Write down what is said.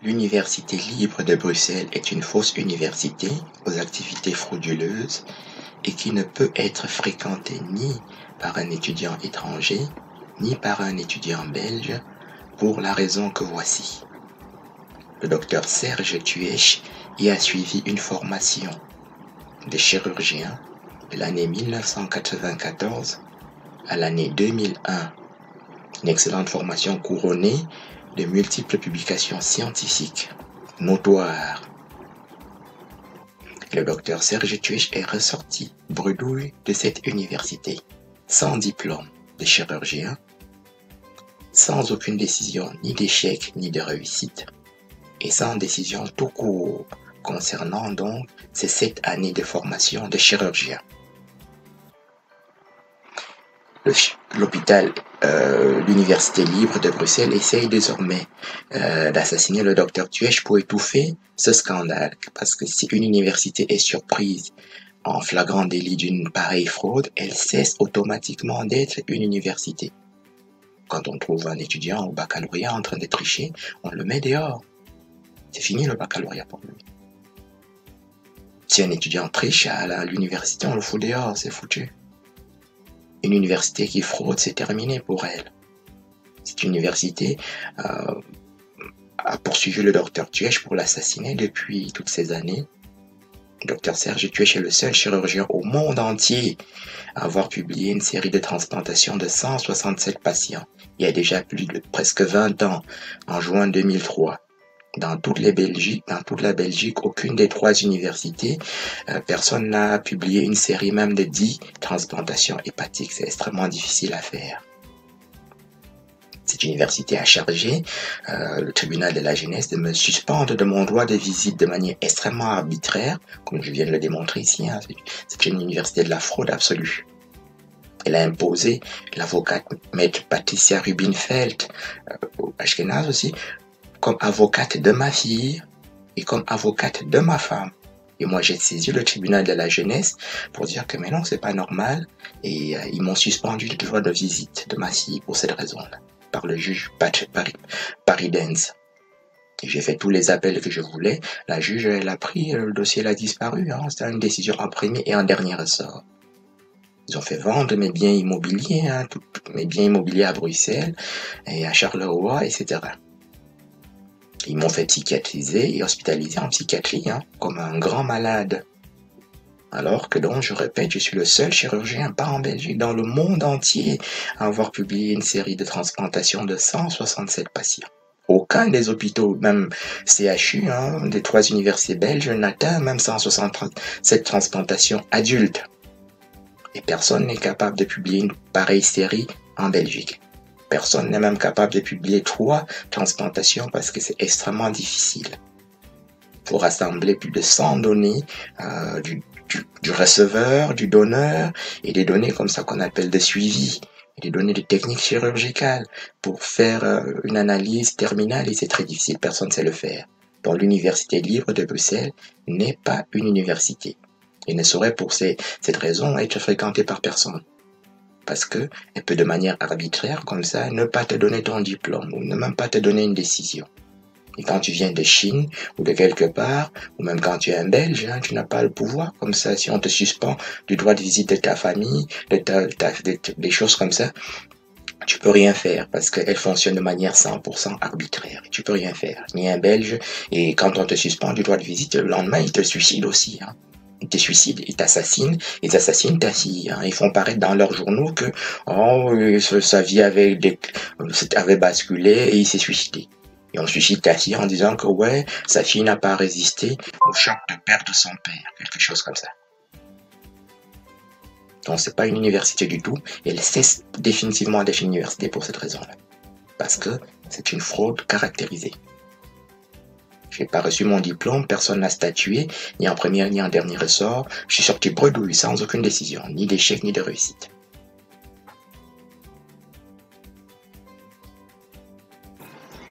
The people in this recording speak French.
L'Université libre de Bruxelles est une fausse université aux activités frauduleuses et qui ne peut être fréquentée ni par un étudiant étranger ni par un étudiant belge pour la raison que voici. Le docteur Serge Tuech y a suivi une formation de chirurgien de l'année 1994 à l'année 2001. Une excellente formation couronnée de multiples publications scientifiques notoires. Le docteur Serge Tuech est ressorti bredouille de cette université, sans diplôme de chirurgien, sans aucune décision ni d'échec ni de réussite, et sans décision tout court concernant donc ces 7 années de formation de chirurgien. L'Université libre de Bruxelles essaye désormais d'assassiner le docteur Tuech pour étouffer ce scandale. Parce que si une université est surprise en flagrant délit d'une pareille fraude, elle cesse automatiquement d'être une université. Quand on trouve un étudiant au baccalauréat en train de tricher, on le met dehors. C'est fini le baccalauréat pour lui. Si un étudiant triche à l'université, on le fout dehors, c'est foutu. Une université qui fraude, c'est terminé pour elle. Cette université a poursuivi le docteur Tuech pour l'assassiner depuis toutes ces années. Le docteur Serge Tuech est le seul chirurgien au monde entier à avoir publié une série de transplantations de 167 patients. Il y a déjà plus de presque 20 ans, en juin 2003. Dans toute la Belgique, aucune des 3 universités, personne n'a publié une série même de 10 transplantations hépatiques. C'est extrêmement difficile à faire. Cette université a chargé le tribunal de la jeunesse de me suspendre de mon droit de visite de manière extrêmement arbitraire, comme je viens de le démontrer ici. C'est une université de la fraude absolue. Elle a imposé l'avocate maître Patricia Rubinfeld, Ashkenaz aussi, comme avocate de ma fille et comme avocate de ma femme. Et moi, j'ai saisi le tribunal de la jeunesse pour dire que mais non, c'est pas normal. Et ils m'ont suspendu le droit de visite de ma fille pour cette raison-là, par le juge Paridens. Et j'ai fait tous les appels que je voulais. La juge, elle a pris, le dossier a disparu. C'était une décision en premier et en dernier ressort. Ils ont fait vendre mes biens immobiliers, mes biens immobiliers à Bruxelles et à Charleroi, etc. Ils m'ont fait psychiatriser et hospitaliser en psychiatrie, comme un grand malade. Alors que donc, je répète, je suis le seul chirurgien, pas en Belgique, dans le monde entier, à avoir publié une série de transplantations de 167 patients. Aucun des hôpitaux, même CHU, des 3 universités belges, n'atteint même 167 transplantations adultes. Et personne n'est capable de publier une pareille série en Belgique. Personne n'est même capable de publier 3 transplantations parce que c'est extrêmement difficile. Il faut rassembler plus de 100 données du receveur, du donneur et des données comme ça qu'on appelle de suivi, et des données de technique chirurgicale pour faire une analyse terminale et c'est très difficile, personne ne sait le faire. Donc l'Université libre de Bruxelles n'est pas une université et ne saurait pour cette raison être fréquentée par personne. Parce que elle peut de manière arbitraire, comme ça, ne pas te donner ton diplôme, ou ne même pas te donner une décision. Et quand tu viens de Chine, ou de quelque part, ou même quand tu es un Belge, tu n'as pas le pouvoir, comme ça, si on te suspend du droit de visite de ta famille, des choses comme ça, tu peux rien faire, parce qu'elle fonctionne de manière 100% arbitraire. Tu peux rien faire, ni un Belge, et quand on te suspend du droit de visite, le lendemain, il te suicide aussi, Ils te suicident, ils t'assassinent, ils assassinent ta fille. Ils font paraître dans leurs journaux que sa vie avait basculé et il s'est suicidé. Et on suicide ta fille en disant que ouais, sa fille n'a pas résisté au choc de perdre son père, quelque chose comme ça. Donc c'est pas une université du tout, et elle cesse définitivement d'être une université pour cette raison-là. Parce que c'est une fraude caractérisée. Je n'ai pas reçu mon diplôme, personne n'a statué, ni en premier ni en dernier ressort. Je suis sorti bredouille sans aucune décision, ni d'échec ni de réussite.